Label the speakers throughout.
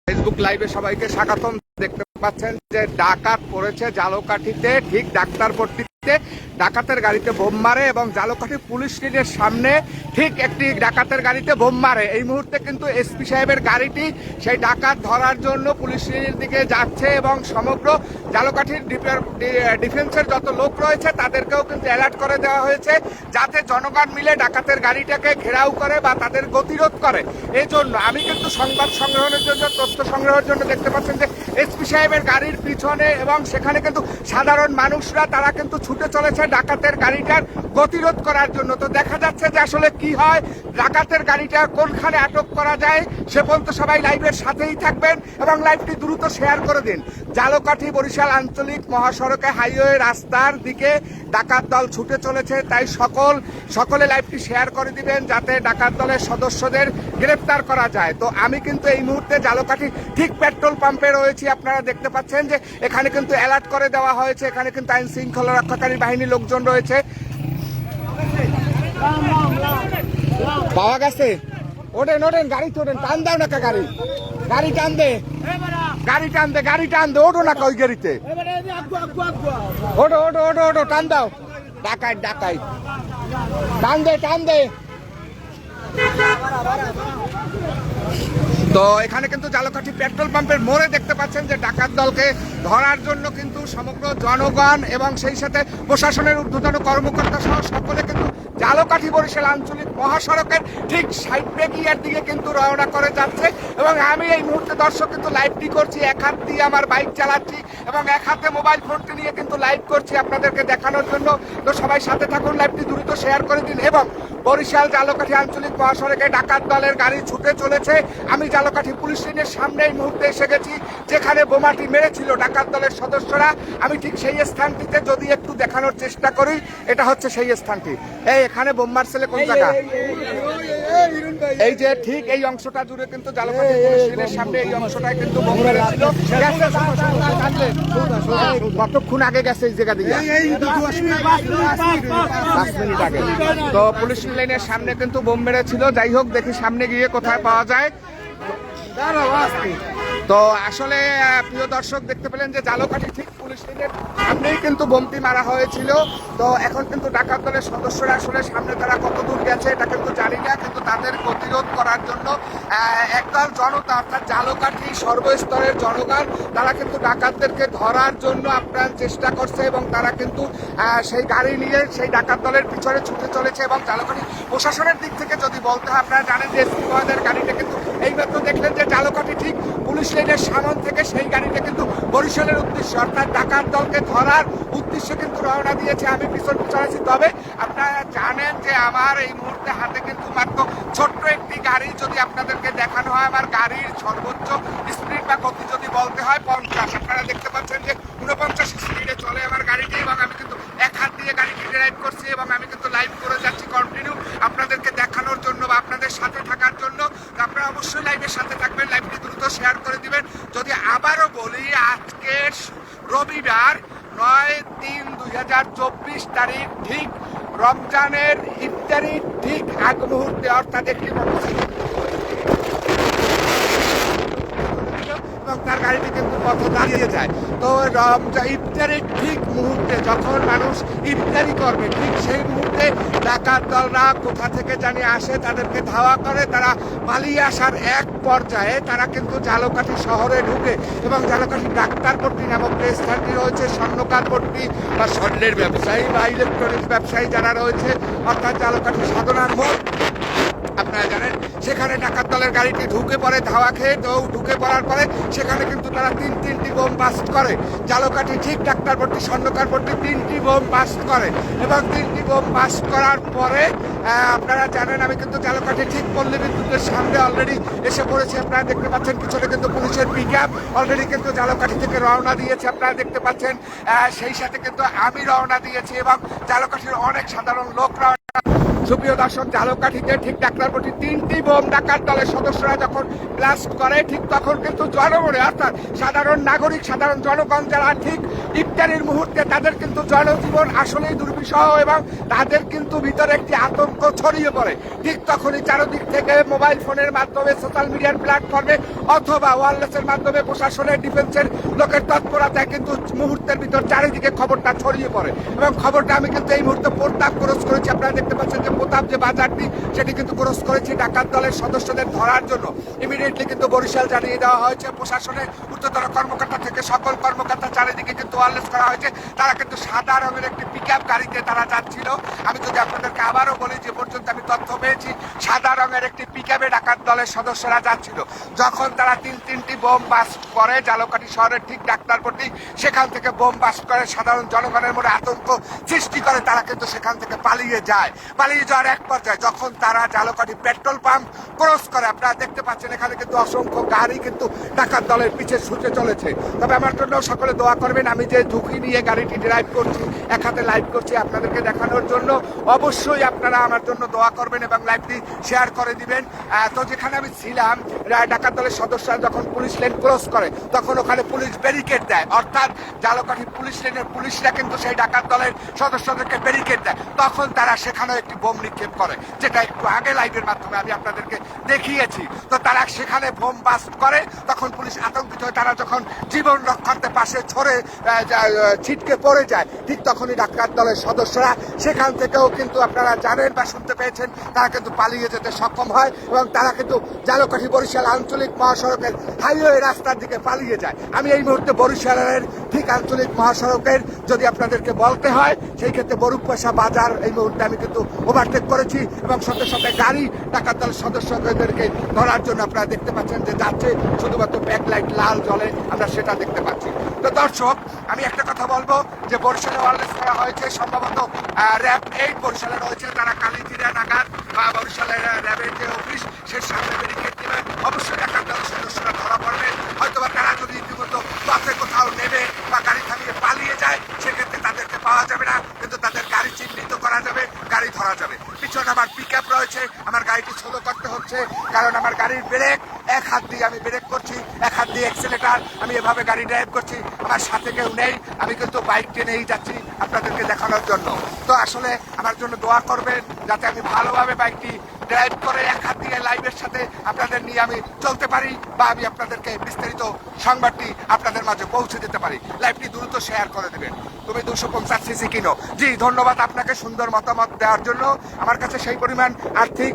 Speaker 1: Facebook লাইভে সবাইকে স্বাগতম। দেখতে পাচ্ছেন যে ডাকাত পড়েছে ঝালকাঠিতে, ঠিক ডাক্তারপট্টিতে ডাকাতের গাড়িতে বোম মারে এবং ঝালকাঠি পুলিশ স্টেশনের সামনে ঠিক একটি ডাকাতের গাড়িতে বোম মারে। এই মুহূর্তে কিন্তু এসপি সাহেবের গাড়িটি সেই ডাকাত ধরার জন্য পুলিশ স্টেশনের দিকে যাচ্ছে এবং সমগ্র ঝালকাঠির ডিফেন্সের যত লোক রয়েছে তাদেরকেও কিন্তু অ্যালার্ট করে দেওয়া হয়েছে, যাতে জনগণ মিলে ডাকাতের গাড়িটাকে ঘেরাও করে বা তাদের গতিরোধ করে। এই জন্য আমি কিন্তু সংবাদ সংগ্রহের জন্য, তথ্য সংগ্রহের জন্য দেখতে পাচ্ছেন যে এসপি সাহেবের গাড়ির পিছনে এবং সেখানে কিন্তু সাধারণ মানুষরা তারা কিন্তু ছুটে চলেছে ডাকাতের গাড়িটার গতিরোধ করার জন্য। তো দেখা যাচ্ছে যে আসলে কি হয়, ডাকাতের গাড়িটা কোনখানে আটক করা যায় সে পর্যন্ত সবাই লাইভের সাথেই থাকবেন এবং লাইভটি দ্রুত শেয়ার করে দিন। ঝালকাঠি বরিশাল আঞ্চলিক মহাসড়কে হাইওয়ে রাস্তার দিকে ডাকাত দল ছুটে চলেছে, তাই সকলে লাইভটি শেয়ার করে দিবেন যাতে ডাকাত দলের সদস্যদের গ্রেফতার করা যায়। তো আমি কিন্তু এই মুহূর্তে ঝালকাঠি ঠিক পেট্রোল পাম্পে রয়েছি। আপনারা দেখতে পাচ্ছেন যে এখানে কিন্তু অ্যালার্ট করে দেওয়া হয়েছে, এখানে কিন্তু আইন শৃঙ্খলা রক্ষাকারী বাহিনীর লোকজন রয়েছে। পাওয়া গেছে, ওঠেন গাড়িতে ওঠেন, টান দাও না গাড়ি টান দে, গাড়ি টান দে, ওঠো না ওই গাড়িতে, ওঠো টান দাও, ডাকাই টান দে। তো এখানে কিন্তু ঝালকাঠি পেট্রোল পাম্পের মোড়ে দেখতে পাচ্ছেন যে ডাকাত দলকে ধরার জন্য কিন্তু সমগ্র জনগণ এবং সেই সাথে প্রশাসনের ঊর্ধ্বতন কর্মকর্তা সহ সকলে কিন্তু ঝালকাঠি বরিশাল আঞ্চলিক মহাসড়কের ঠিক সাইড বেগিয়ার দিকে কিন্তু রওনা করে যাচ্ছে। এবং আমি এই মুহূর্তে দর্শক কিন্তু লাইভটি করছি, এক হাত দিয়ে আমার বাইক চালাচ্ছি এবং এক হাতে মোবাইল ফোনটি নিয়ে কিন্তু লাইভ করছি আপনাদেরকে দেখানোর জন্য। তো সবাই সাথে থাকুন, লাইভটি দ্রুত শেয়ার করে দিন। এবং বরিশাল ঝালকাঠি আঞ্চলিক মহাসড়কে ডাকাত দলের গাড়ি ছুটে চলেছে। আমি ঝালকাঠি পুলিশ স্টেশনের সামনে এই মুহূর্তে এসে গেছি, যেখানে বোমাটি মেরেছিল ডাকাত দলের সদস্যরা। আমি ঠিক সেই স্থানটিতে যদি একটু দেখানোর চেষ্টা করি, এটা হচ্ছে সেই স্থানটি। এখানে বোম মারছিল কোন জায়গা, এই যে ঠিক এই অংশটা জুড়ে কিন্তু ঝালকাঠি পুলিশ স্টেশনের সামনে এই অংশটায় কিন্তু বোম মেরেছিল। কতক্ষণ আগে গেছে এই জায়গা দিয়ে? 5 মিনিট আগে। তো পুলিশ লাইনের সামনে কিন্তু বোম মেরেছিল। যাই হোক, দেখি সামনে গিয়ে কোথায় পাওয়া যায়। তো আসলে প্রিয় দর্শক দেখতে পেলেন যে ঝালকাঠি ঠিক পুলিশ লাইনের সামনেই কিন্তু বোমটি মারা হয়েছিল। তো এখন কিন্তু ডাকাত দলের সদস্যরা আসলে সামনে তারা কত দূর গেছে এটা কিন্তু জানি না, কিন্তু তাদের প্রতিরোধ করার জন্য একদল জনতা অর্থাৎ ঝালকাঠি সর্বস্তরের জনগণ তারা কিন্তু ডাকাতদেরকে ধরার জন্য আপ্রাণ চেষ্টা করছে এবং তারা কিন্তু সেই গাড়ি নিয়ে সেই ডাকাত দলের পিছনে ছুটে চলেছে। এবং ঝালকাঠি প্রশাসনের দিক থেকে যদি বলতে হয়, আপনারা জানেন যে এসপি মহোদয়ের গাড়িটা কিন্তু এইমাত্র দেখলেন যে ঝালকাঠি ঠিক পুলিশ লাইনের সামন থেকে সেই গাড়িটা কিন্তু বরিশালের উদ্দেশ্যে অর্থাৎ ডাকাত দলকে ধরার উদ্দেশ্যে কিন্তু রওনা দিয়েছে। আমি পিছনে আছি। তবে আপনারা জানেন যে আমার এই মুহূর্তে হাতে কিন্তু মাত্র ছোট্ট একটি গাড়ি, যদি আপনাদেরকে দেখানো হয় আমার গাড়ির সর্বোচ্চ স্পিড বা গতি যদি বলতে হয় 50। আপনারা দেখতে পাচ্ছেন যে 49 স্পিডে চলে আমার গাড়িটি এবং আমি কিন্তু এক হাত দিয়ে গাড়িটি ড্রাইভ করছি এবং আমি কিন্তু লাইভ করে যাচ্ছি কন্টিনিউ আপনাদেরকে দেখানোর জন্য বা আপনাদের সাথে থাকার জন্য। আপনারা অবশ্যই লাইভের সাথে থাকবেন, লাইভটি দ্রুত শেয়ার করে দিবেন। যদি আবারও বলি, আজকে রবিবার 9/3/2024 তারিখ, ঠিক রমজানের ইফতারির ঠিক আগ মুহূর্তে অর্থাৎ একটি এবং তার গাড়িটি কিন্তু পথ দাঁড়িয়ে যায়। তো ইফতারির ঠিক মুহূর্তে যখন মানুষ ইফতারি করবে, ঠিক সেই মুহূর্তে ডাকাত দলরা কোথা থেকে জানি আসে, তাদেরকে ধাওয়া করে। তারা পালিয়ে আসার এক পর্যায়ে তারা কিন্তু ঝালকাঠি শহরে ঢুকে এবং ঝালকাঠি ডাক্তারপট্টি নামক যে স্থানটি রয়েছে, স্বর্ণকারপট্টি বা স্বর্ণের ব্যবসায়ী বা ইলেকট্রনিক্স ব্যবসায়ী যারা রয়েছে অর্থাৎ ঝালকাঠি সাধনার মোড়, আপনারা জানেন সেখানে ডাকাত দলের গাড়িটি ঢুকে পড়ে ধাওয়া খেয়ে। তো ঢুকে পড়ার পরে সেখানে কিন্তু তারা তিনটি বোম বাস্ট করে। ঝালকাঠি ঠিক ডাক্তারপট্টি স্বর্ণকারপট্টি 3টি বোম বাস্ট করে এবং 3টি বোম বাস্ট করার পরে আপনারা জানেন আমি কিন্তু ঝালকাঠি ঠিক পল্লী বিদ্যুতের সামনে অলরেডি এসে পড়েছি। আপনারা দেখতে পাচ্ছেন পিছনে কিন্তু পুলিশের পিকআপ অলরেডি কিন্তু ঝালকাঠি থেকে রওনা দিয়েছে। আপনারা দেখতে পাচ্ছেন সেই সাথে কিন্তু আমি রওনা দিয়েছি এবং ঝালকাঠির অনেক সাধারণ লোক রওনা। সুপ্রিয় দর্শক, ঝালকাঠিতে ঠিক ডাক্তারপট্টি 3টি বোম ডাকাত দলের সদস্যরা যখন ব্লাস্ট করে ঠিক তখন কিন্তু জনগণে অর্থাৎ সাধারণ নাগরিক, সাধারণ জনগণ যারা ঠিক ইফতারির মুহূর্তে তাদের কিন্তু জনজীবন আসলেই দুর্বিষহ এবং তাদের কিন্তু ভিতরে একটি আতঙ্ক ছড়িয়ে পড়ে। ঠিক তখনই চারদিক থেকে মোবাইল ফোনের মাধ্যমে, সোশ্যাল মিডিয়ার প্ল্যাটফর্মে অথবা ওয়্যারলেসের মাধ্যমে প্রশাসনের, ডিফেন্সের লোকের তৎপরতায় কিন্তু মুহূর্তের ভিতর চারিদিকে খবরটা ছড়িয়ে পড়ে এবং খবরটা আমি কিন্তু এই মুহূর্তে প্রতাপ ক্রস করেছি। আপনারা দেখতে পাচ্ছেন যে প্রতাপ যে বাজারটি সেটি কিন্তু ক্রস করেছি ডাকাত দলের সদস্যদের ধরার জন্য। ইমিডিয়েটলি কিন্তু বরিশাল জানিয়ে দেওয়া হয়েছে, প্রশাসনের উচ্চতর কর্মকর্তা থেকে সকল কর্মকর্তা চারিদিকে কিন্তু ওয়্যারলেস করা হয়েছে। তারা কিন্তু সাদা রঙের একটি পিকআপ গাড়িতে তারা যাচ্ছিল। আমি যদি আপনাদেরকে আবারও বলি, যে পর্যন্ত আমি তথ্য পেয়েছি, সাদা রঙের একটি পিকআপে ডাকাত দলের সদস্যরা যাচ্ছিল। যখন তারা তিনটি বোম বাস্ট করে ঝালকাঠি শহরের ঠিক ডাক্তারপট্টি, সেখান থেকে বোম বাস্ট করে সাধারণ জনগণের মধ্যে আতঙ্ক সৃষ্টি করে, তারা কিন্তু সেখান থেকে পালিয়ে যায়। পালিয়ে যাওয়ার এক পর্যায়ে যখন তারা ঝালকাঠি পেট্রোল পাম্প ক্রস করে, আপনারা দেখতে পাচ্ছেন এখানে কিন্তু অসংখ্য গাড়ি কিন্তু ডাকাত দলের পিছে ছুটে চলেছে। তবে আমার জন্য সকলে দোয়া করবেন। আমি যে ঝুঁকি নিয়ে গাড়িটি ড্রাইভ করছি, এক হাতে লাইভ করছি আপনাদেরকে দেখানোর জন্য, অবশ্যই আপনারা আমার জন্য দোয়া করবেন এবং লাইভটি শেয়ার করে দিবেন। তো যেখানে আমি ছিলাম, ডাকাত দলের সদস্যরা যখন পুলিশ লেন ক্রস করে তখন ওখানে পুলিশ ব্যারিকেড দেয়, অর্থাৎ ঝালকাঠি পুলিশ লেনের পুলিশরা কিন্তু সেই ডাকাত দলের সদস্যদেরকে ব্যারিকেড দেয়। তখন তারা সেখানেও একটি বোম নিক্ষেপ করে, যেটা একটু আগে লাইভের মাধ্যমে আমি আপনাদেরকে দেখিয়েছি। তো তারা সেখানে বোম বাস্ট করে, তখন পুলিশ আতঙ্কিত হয়ে তারা যখন জীবন রক্ষার্থে পাশে ছড়ে ছিটকে পড়ে যায়, ঠিক তখনই ডাকাত দলের সদস্যরা সেখান থেকেও কিন্তু আপনারা জানেন বা শুনতে পেয়েছেন, তারা কিন্তু পালিয়ে যেতে সক্ষম হয় এবং তারা কিন্তু ঝালকাঠি বরিশাল আঞ্চলিক মহাসড়কের হাইওয়ে রাস্তার দিকে পালিয়ে যায়। আমি এই মুহূর্তে বরিশালের ঠিক আঞ্চলিক মহাসড়কের যদি আপনাদেরকে বলতে হয়, সেই ক্ষেত্রে বরুপেশা বাজার এই মুহূর্তে আমি কিন্তু ওভারটেক করেছি এবং সাথে সাথে গাড়ি ডাকাত দলের সদস্যদেরকে ধরার জন্য আপনারা দেখতে পাচ্ছেন যে যাচ্ছে, শুধুমাত্র ব্যাকলাইট লাল জ্বলে, আমরা সেটা দেখতে পাচ্ছি। তো দর্শক, আমি একটা কথা বলবো যে বরিশালে ওয়্যারলেস করা হয়েছে, সম্ভবত র্যাব 8 বরিশালে রয়েছে, তারা কালীচিরা নাগাদ বা বরিশালের র্যাবের যে অফিস সে সামনে ব্যারিকেড দিবে, অবশ্যই ডাকাত দলের সদস্যরা ধরা পড়বে। হয়তোবা তারা যদি রীতিমতো পথে কোথাও নেবে বা গাড়ি থামিয়ে পালিয়ে যায়, সেক্ষেত্রে তাদেরকে পাওয়া যাবে না, কিন্তু তাদের গাড়ি চিহ্নিত করা যাবে, গাড়ি ধরা যাবে। পিছনে আমার পিকআপ রয়েছে, আমার গাড়িটি ছোট করতে হচ্ছে কারণ আমার গাড়ির ব্রেক, এক হাত দিয়ে আমি ব্রেক করছি, এক হাত দিয়ে অ্যাক্সিলারেটর, আমি এভাবে গাড়ি ড্রাইভ করছি, আমার সাথে কেউ নেই, আমি কিন্তু বাইক টেনেই যাচ্ছি আপনাদেরকে দেখানোর জন্য। তো আসলে আমার জন্য দোয়া করবেন যাতে আমি ভালোভাবে বাইকটি ড্রাইভ করে এক হাত দিয়ে লাইভের সাথে আপনাদের নিয়ে আমি চলতে পারি বা আমি আপনাদেরকে বিস্তারিত সংবাদটি আপনাদের মাঝে পৌঁছে দিতে পারি। লাইভটি দ্রুত শেয়ার করে দেবেন। তুমি 250 সিসি কিনো। জি, ধন্যবাদ আপনাকে সুন্দর মতামত দেওয়ার জন্য। আমার কাছে সেই পরিমাণ আর্থিক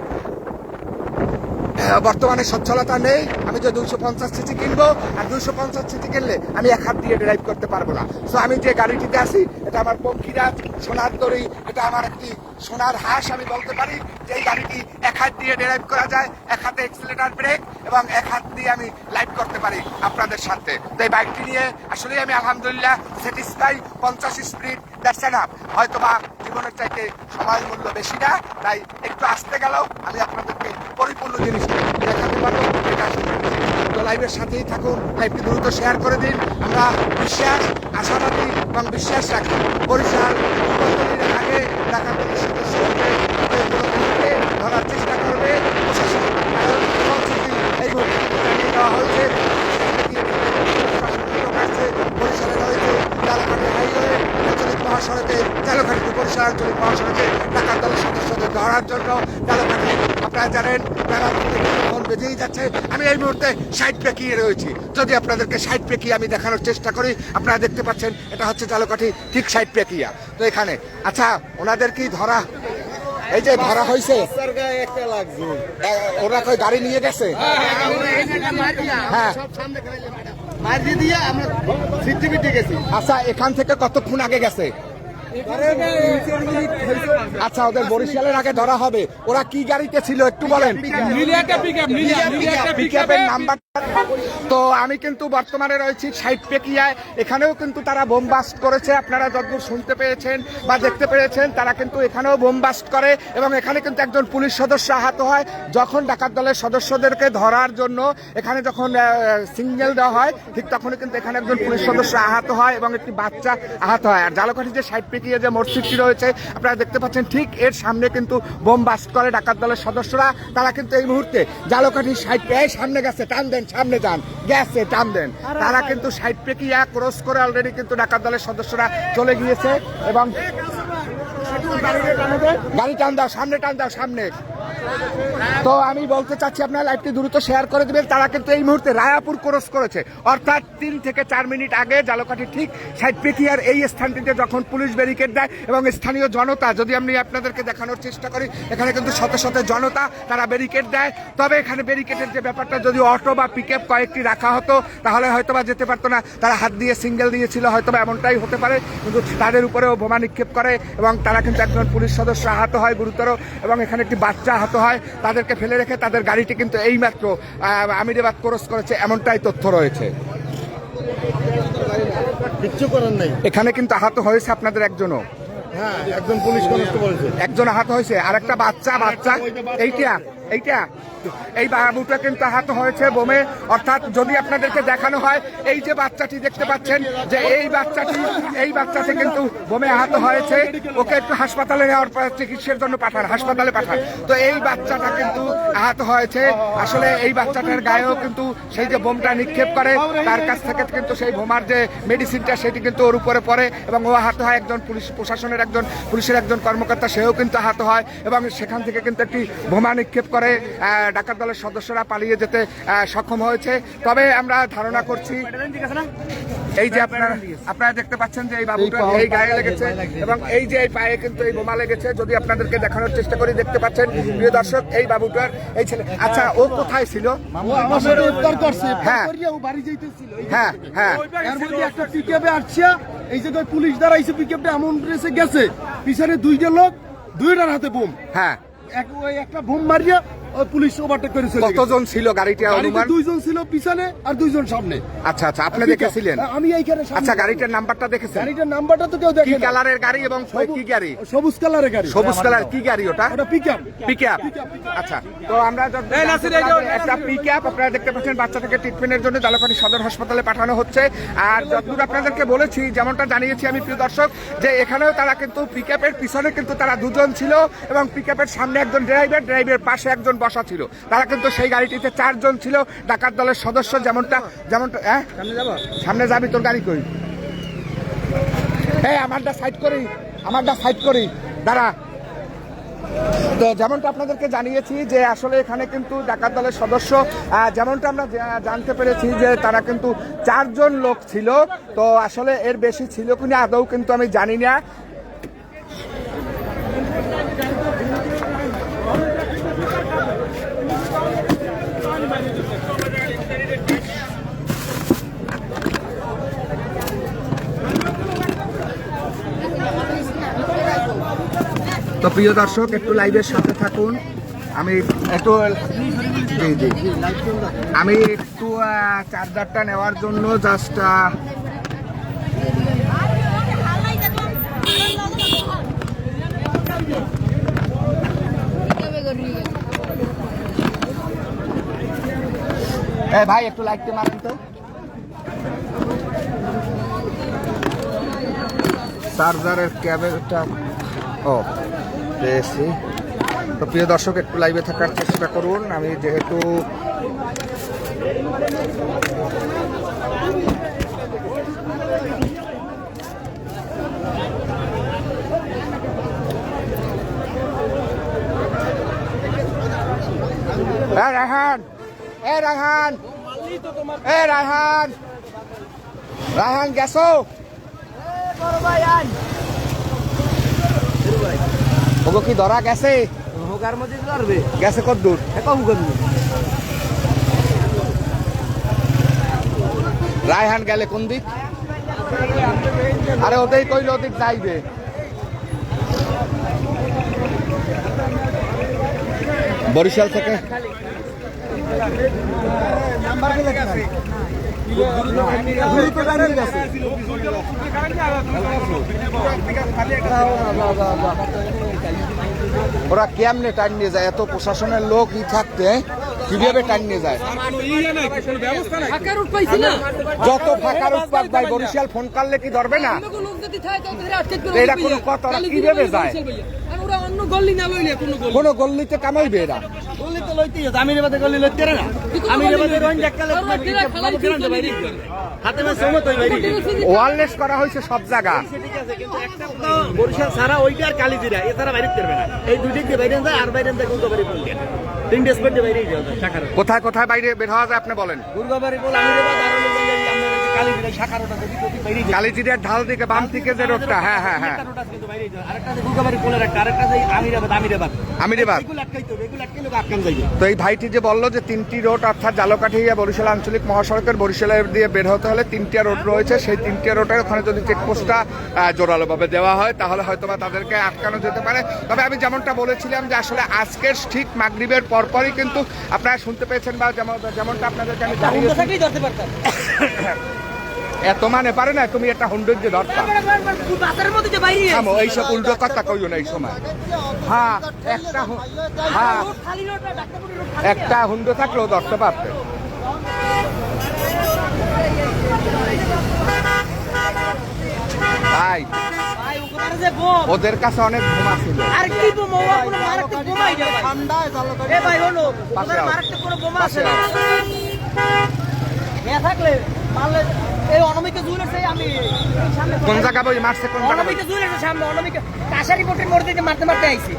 Speaker 1: বর্তমানে সচ্ছলতা নেই, আমি যে 250 সিসি কিনবো আর 250 সিসি কিনলে আমি এক হাত দিয়ে ড্রাইভ করতে পারবো না। তো আমি যে গাড়িটিতে আছি, এটা আমার পঙ্খিরাজ সোনার তরী, এটা আমার একটি সোনার হাঁস। আমি বলতে পারি যে এই গাড়িটি এক হাত দিয়ে ড্রাইভ করা যায়, এক হাতে অ্যাক্সিলারেটর ব্রেক এবং এক হাত দিয়ে আমি লাইভ করতে পারি আপনাদের সাথে। তো এই বাইকটি নিয়ে আসলে আমি আলহামদুলিল্লাহ স্যাটিসফাই। 50 speed, that's enough. হয়তো বা জীবনের চাইতে সময় মূল্য বেশি না, তাই একটু আসতে গেলেও আমি আপনাদেরকে পরিপূর্ণ জিনিস দেখাতে পারবো। এটা তো লাইভের সাথেই থাকুন, লাইভটি দ্রুত শেয়ার করে দিন। আমরা বিশ্বাস, আশাবাদী এবং বিশ্বাস রাখি বরিশাল আগে ডাকাত দলের সদস্যকে ধরার চেষ্টা করবে প্রশাসন। এই মুহূর্তে জানিয়ে দেওয়া হয়েছে বরিশালে রয়েছে ঝালকাঠি হাইওয়ে আঞ্চলিক মহাসড়কে, ঝালকাঠি বরিশাল আঞ্চলিক মহাসড়কে ডাকাত দলের সদস্যদের ধরার জন্য ঝালকাঠি আপনারা জানেন ফোন বেজেই যাচ্ছে। আমি এই মুহূর্তে সাইড পেকিয়ে রয়েছি, যদি আপনাদেরকে সাইড পেকিয়ে আমি দেখানোর চেষ্টা করি। আপনারা দেখতে পাচ্ছেন এটা হচ্ছে ঝালকাঠি ঠিক সাইড পেকিয়া। তো এখানে আচ্ছা, ওনাদের কি ধরা, এই যে ধরা হয়েছে, ওরা কই গাড়ি নিয়ে গেছে? হ্যাঁ, আচ্ছা, এখান থেকে কতক্ষণ আগে গেছে? আচ্ছা, ওদের বরিশালের আগে ধরা হবে। ওরা কি গাড়িতে ছিল একটু বলেন? পিকআপের নাম্বার তো আমি কিন্তু বর্তমানে রয়েছি সাইটপেকিয়ায়, এখানেও কিন্তু তারা বোম বাস্ট করেছে। আপনারা যতদূর শুনতে পেয়েছেন বা দেখতে পেয়েছেন, তারা কিন্তু এখানেও বোম বাস্ট করে এবং এখানে কিন্তু একজন পুলিশ সদস্য আহত হয়। যখন ডাকাত দলের সদস্যদেরকে ধরার জন্য এখানে যখন সিগন্যাল দেওয়া হয়, ঠিক তখনই কিন্তু এখানে একজন পুলিশ সদস্য আহত হয় এবং একটি বাচ্চা আহত হয়। আর জালকাঠি যে সাইটপেকিয়া যে মসজিদটি রয়েছে আপনারা দেখতে পাচ্ছেন, ঠিক এর সামনে কিন্তু বোম বাস্ট করে ডাকাত দলের সদস্যরা। তারা কিন্তু এই মুহূর্তে জালকাঠি সামনে গেছে, টান দেন, সামনে যান, গেছে, টান দেন। তারা কিন্তু সাইটপেকিয়া ক্রস করে অলরেডি কিন্তু ডাকাত দলের সদস্যরা চলে গিয়েছে এবং গাড়ি টান দাও, সামনে টান দাও, সামনে। তো আমি বলতে চাচ্ছি আপনারা লাইভটি দ্রুত শেয়ার করে দিবেন। তারা কিন্তু এই মুহূর্তে রায়াপুর ক্রস করেছে, অর্থাৎ 3 থেকে 4 মিনিট আগে জালকাঠি ঠিক সাইটপেকিয়ার এই স্থানটিতে যখন পুলিশ ব্যারিকেড দেয় এবং স্থানীয় জনতা, যদি আমি আপনাদেরকে দেখানোর চেষ্টা করি, এখানে কিন্তু শত শত জনতা তারা ব্যারিকেড দেয়। তবে এখানে ব্যারিকেডের যে ব্যাপারটা, যদি অটো বা পিকআপ কয়েকটি রাখা হতো তাহলে হয়তোবা যেতে পারতো না। তারা হাত দিয়ে সিঙ্গেল দিয়েছিল, হয়তোবা এমনটাই হতে পারে, কিন্তু তাদের উপরেও বোমা নিক্ষেপ করে এবং তারা কিন্তু একজন পুলিশ সদস্য আহত হয় গুরুতর এবং এখানে একটি বাচ্চা আহত হয়। তাদেরকে ফেলে রেখে তাদের গাড়িটি কিন্তু এইমাত্র আমিরাবাদ ক্রস করেছে, এমনটাই তথ্য রয়েছে।
Speaker 2: কিচ্ছু করার নাই।
Speaker 1: এখানে কিন্তু আহত হয়েছে আপনাদের একজনও।
Speaker 2: হ্যাঁ, একজন পুলিশ কনস্টেবল,
Speaker 1: একজন আহত হয়েছে, আর একটা বাচ্চা এইটা এই বাবুটা কিন্তু আহত হয়েছে বোমে। অর্থাৎ যদি আপনাদেরকে দেখানো হয়, এই যে বাচ্চাটি দেখতে পাচ্ছেন, যে এই বাচ্চাটি কিন্তু বোমে আহত হয়েছে। ওকে একটু হাসপাতালে নেওয়ার চিকিৎসার জন্য হাসপাতালে পাঠান। তো এই বাচ্চাটা কিন্তু আহত হয়েছে। আসলে এই বাচ্চাটার গায়েও কিন্তু সেই যে বোমটা নিক্ষেপ করে, তার কাছ থেকে কিন্তু সেই বোমার যে মেডিসিনটা, সেটি কিন্তু ওর উপরে পড়ে এবং ও আহত হয়। একজন পুলিশের একজন কর্মকর্তা, সেও কিন্তু আহত হয় এবং সেখান থেকে কিন্তু একটি বোমা নিক্ষেপ করে ডাকাত দলের সদস্যরা পালিয়ে যেতে সক্ষম হয়েছে। তবে আমরা ধারণা করছি, এই যে আপনারা দেখতে পাচ্ছেন যে এই বাবুটা এই গায়ে লেগেছে এবং এই যে এই পায়ে কিন্তু এই বোমা লেগেছে। যদি আপনাদেরকে দেখানোর চেষ্টা করি, দেখতে পাচ্ছেন প্রিয় দর্শক, এই বাবুটার এই ছেলে। আচ্ছা, ও কোথায় ছিল? হ্যাঁ,
Speaker 2: একটা পিকআপে আসছে, এই জায়গায় পুলিশ দাঁড়াইছে, পিকআপটা এমন গেছে, পিছনে দুইটা লোক, দুইটার হাতে বোম।
Speaker 1: হ্যাঁ,
Speaker 2: একটা বোম মারিয়া পুলিশ ওভারটেক করে চলে গেছে।
Speaker 1: কতজন ছিল গাড়িতে? অনুমান
Speaker 2: 2 জন ছিল পিছনে আর 2 জন সামনে।
Speaker 1: আচ্ছা, আপনি দেখেছিলেন?
Speaker 2: আমি এইখানে।
Speaker 1: আচ্ছা, গাড়িটার নাম্বারটা দেখেছেন?
Speaker 2: গাড়িটার নাম্বারটা তো কেউ দেখে না।
Speaker 1: কি কালারের গাড়ি এবং কি গাড়ি?
Speaker 2: সবুজ কালারের গাড়ি।
Speaker 1: সবুজ কালার কি গাড়ি ওটা?
Speaker 2: ওটা পিকআপ।
Speaker 1: আচ্ছা, তো আমরা একটা পিকআপ আপনারা দেখতে পাচ্ছেন, বাচ্চাটাকে ট্রিটমেন্টের জন্য জালকাঠি সদর হাসপাতালে পাঠানো হচ্ছে। আর যতদূর আপনাদেরকে বলেছি, যেমনটা জানিয়েছি আমি প্রিয় দর্শক, যে এখানেও তারা কিন্তু পিকআপের পিছনে কিন্তু তারা 2 জন ছিল এবং পিকআপের সামনে একজন ড্রাইভারের পাশে একজন বসা ছিল। তারা কিন্তু সেই গাড়িটিতে 4 জন ছিল ডাকাত দলের সদস্য। যেমনটা সামনে যাবি, তোর গাড়ি কই? আমারটা সাইড করি দাঁড়া। তো যেমনটা আপনাদেরকে জানিয়েছি যে আসলে এখানে কিন্তু ডাকাত দলের সদস্য, যেমনটা আমরা জানতে পেরেছি যে তারা কিন্তু 4 জন লোক ছিল। তো আসলে এর বেশি ছিল কিনা আদৌ কিন্তু আমি জানি না। তো প্রিয় দর্শক, একটু লাইভের সাথে থাকুন। আমি একটু চার্জারটা নেওয়ার জন্য জাস্ট ভাই একটু লাইটটা মারুন তো। চার্জারের ক্যাবেলটা পেয়েছি। তো প্রিয় দর্শক, একটু লাইভে থাকার চেষ্টা করুন। আমি যেহেতু রায়হান গেছো? ওগো কি ধরা গেছে? গেছে কত দূর? রায়হান গেলে কোন দিক? আরে ওদের কইলে ওদিক যাইবে। বরিশাল থেকে ওরা কেমনে টাইম নিয়ে যায়? এত প্রশাসনের লোক থাকতে কিভাবে টাইম নিয়ে যায়? যত ফাঁকা রুট পাক ভাই, বরিশাল ফোন করলে কি ধরবে না? এটা কোনো কথা না, কিভাবে যায়? কোন গল্লিতে কামাইবে এরা? ওয়ারলেস করা হয়েছে সব জায়গা।
Speaker 3: বরিশাল ছাড়া ওইটা আর কালিজিরা এছাড়া বাইরে করবে না। এই দুই দিক দিয়ে বাইরে যায় আর বাইরে যায় গুরগাবাড়ি ফোন দেন। তিনটে স্পট দিয়ে বাইরে যাওয়া যায় শাখার।
Speaker 1: কোথায় কোথায় বাইরে বের হওয়া যায় আপনি বলেন?
Speaker 3: গুরগাবাড়ি বল আমিরাবাদ আর কালিজিরা শাখার ওটা দেখি বাইরে যায়।
Speaker 1: কালিজিরার ঢাল দিকে বাম দিকে যে রোডটা, হ্যাঁ হ্যাঁ হ্যাঁ,
Speaker 3: রোডটা কিন্তু বাইরে যায়। আরেকটা যে গুরগাবাড়ি কোলের একটা, আরেকটা যে আমিরাবাদ
Speaker 1: আমিরাবাদ।
Speaker 3: এগুলো আটকাইতে হবে, এগুলো আটকাইলে আটকান যাইবে।
Speaker 1: তো এই ভাইটি যে বললো যে 3টি রোড অর্থাৎ জালকাঠি বরিশাল আঞ্চলিক মহাসড়কের বরিশালের দিয়ে বের হতে হলে 3টি রোড রয়েছে, সেই 3টি রোডের ওখানে যদি চেকপোস্টটা জোরালোভাবে দেওয়া হয় তাহলে হয়তোবা তাদেরকে আটকানো যেতে পারে। তবে আমি যেমনটা বলেছিলাম যে আসলে আজকের ঠিক মাগরিবের পরপরই কিন্তু আপনারা শুনতে পেয়েছেন বা যেমনটা আপনাদেরকে আমি এত মানে পারে না, তুমি একটা হুন্ডুর যে ধরতা এইসব উল্টো কথা কইও না এই সময়। হ্যাঁ একটা হুন্ডো থাকলেও ধরতে পারতে। ভাই ওদের কাছে অনেক বোমা ছিল।
Speaker 3: আর কি বোমা? কোনো মারাত্মক বোমাই না ভাই। ঠান্ডায় জালকা। এ ভাই হলো ওদের মারাত্মক কোনো বোমা আছে না। এ থাকলে মারলে এই অনমিকা জুয়েলার্স আমি সামনে
Speaker 1: কোন জায়গা বই মারছে? কোন জায়গা?
Speaker 3: অনমিকা জুয়েলার্স সামনে। অনমিকা কাশারি মোটর মোড় থেকে মারতে মারতে আইছে।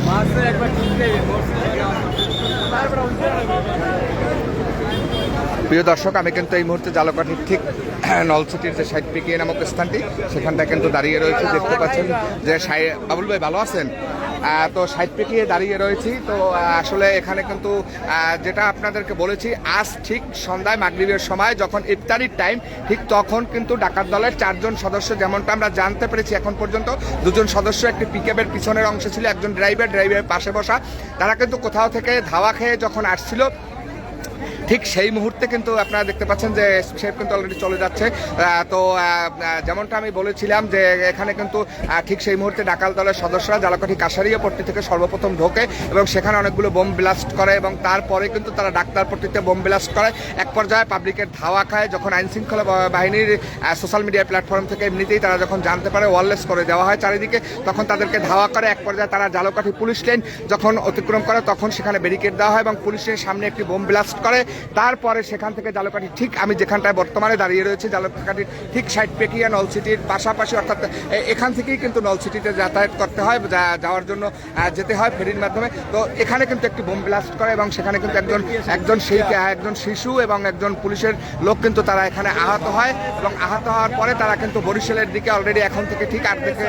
Speaker 3: মারছে একবার টুকরে
Speaker 1: প্রিয় দর্শক, আমি কিন্তু এই মুহূর্তে জালকাঠির ঠিক নলছিটির যে সাইড পিকিয়ে নামক স্থানটি সেখানটা কিন্তু দাঁড়িয়ে রয়েছে। দেখতে পাচ্ছেন যে বাবুল ভাই ভালো আছেন? তো সাইড পিকিয়ে দাঁড়িয়ে রয়েছি। তো আসলে এখানে কিন্তু যেটা আপনাদেরকে বলেছি, আজ ঠিক সন্ধ্যায় মাগরিবের সময় যখন ইফতারির টাইম, ঠিক তখন কিন্তু ডাকাত দলের 4 জন সদস্য, যেমনটা আমরা জানতে পেরেছি এখন পর্যন্ত 2 জন সদস্য একটি পিকআপের পিছনের অংশে ছিল, একজন ড্রাইভারের পাশে বসা, তারা কিন্তু কোথাও থেকে ধাওয়া খেয়ে যখন আসছিল ঠিক সেই মুহূর্তে কিন্তু আপনারা দেখতে পাচ্ছেন যে সে কিন্তু অলরেডি চলে যাচ্ছে। তো যেমনটা আমি বলেছিলাম যে এখানে কিন্তু ঠিক সেই মুহূর্তে ডাকাত দলের সদস্যরা জালকাঠি কাশারিয়া পট্টি থেকে সর্বপ্রথম ঢোকে এবং সেখানে অনেকগুলো বোম ব্লাস্ট করে এবং তারপরে কিন্তু তারা ডাক্তার পট্টিতে বোম ব্লাস্ট করে। এক পর্যায়ে পাবলিকের ধাওয়া খায়। যখন আইনশৃঙ্খলা বাহিনীর সোশ্যাল মিডিয়া প্ল্যাটফর্ম থেকে এমনিতেই তারা যখন জানতে পারে, ওয়ারলেস করে দেওয়া হয় চারিদিকে, তখন তাদেরকে ধাওয়া করে। এক পর্যায়ে তারা জালকাঠি পুলিশ লাইন যখন অতিক্রম করে তখন সেখানে ব্যারিকেড দেওয়া হয় এবং পুলিশের সামনে একটি বোম ব্লাস্ট করে। তারপরে সেখান থেকে জালকাঠি ঠিক আমি যেখানটায় বর্তমানে দাঁড়িয়ে রয়েছি, জালকাঠির ঠিক সাইড পেকিয়া নলসিটির পাশাপাশি, অর্থাৎ এখান থেকেই কিন্তু নলসিটিতে যাতায়াত করতে হয়, যাওয়ার জন্য যেতে হয় ফেরির মাধ্যমে। তো এখানে কিন্তু একটি বোম ব্লাস্ট করে এবং সেখানে কিন্তু একজন শিশু এবং একজন পুলিশের লোক কিন্তু তারা এখানে আহত হয় এবং আহত হওয়ার পরে তারা কিন্তু বরিশালের দিকে অলরেডি এখন থেকে ঠিক 8 দিকে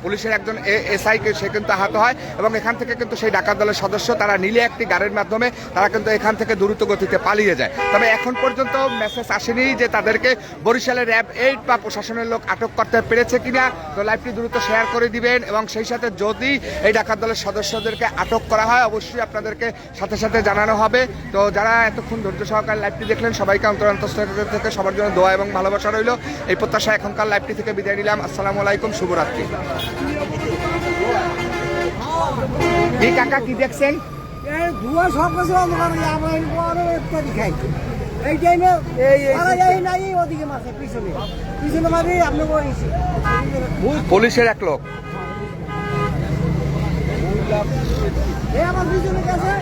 Speaker 1: পুলিশের একজন এসআইকে সে কিন্তু আহত হয় এবং এখান থেকে কিন্তু সেই ডাকাত দলের সদস্য তারা নিলে একটি গাড়ির মাধ্যমে তারা কিন্তু এখান থেকে দ্রুত গতিতে পালিয়ে যায়। তবে এখন পর্যন্ত মেসেজ আসেনি যে তাদেরকে বরিশালের র্যাব 8 বা প্রশাসনের লোক আটক করতে পেরেছে কিনা। তো লাইভটি দ্রুত শেয়ার করে দিবেন এবং সেই সাথে যদি এই ডাকাত দলের সদস্যদেরকে আটক করা হয় অবশ্যই আপনাদেরকে সাথে সাথে জানানো হবে। তো যারা এতক্ষণ ধৈর্য সহকারে লাইভটি দেখলেন সবাইকে অন্তরস্থল থেকে সবার জন্য দোয়া এবং ভালোবাসা রইল। এই প্রত্যাশা এখনকার লাইভটি থেকে বিদায় নিলাম। আসসালামু আলাইকুম, শুভরাত্রি। কি কাকা কি দেখছেন?
Speaker 4: ধোঁয়া সব কিছু অন্ধকার, আমরা ইত্যাদি খাই এইটাই না, এই নাই ওদিকে মাসে পিছনে পিছনে মাঝে আপনি
Speaker 1: পুলিশের এক লোক
Speaker 4: আমার পিছনে গেছে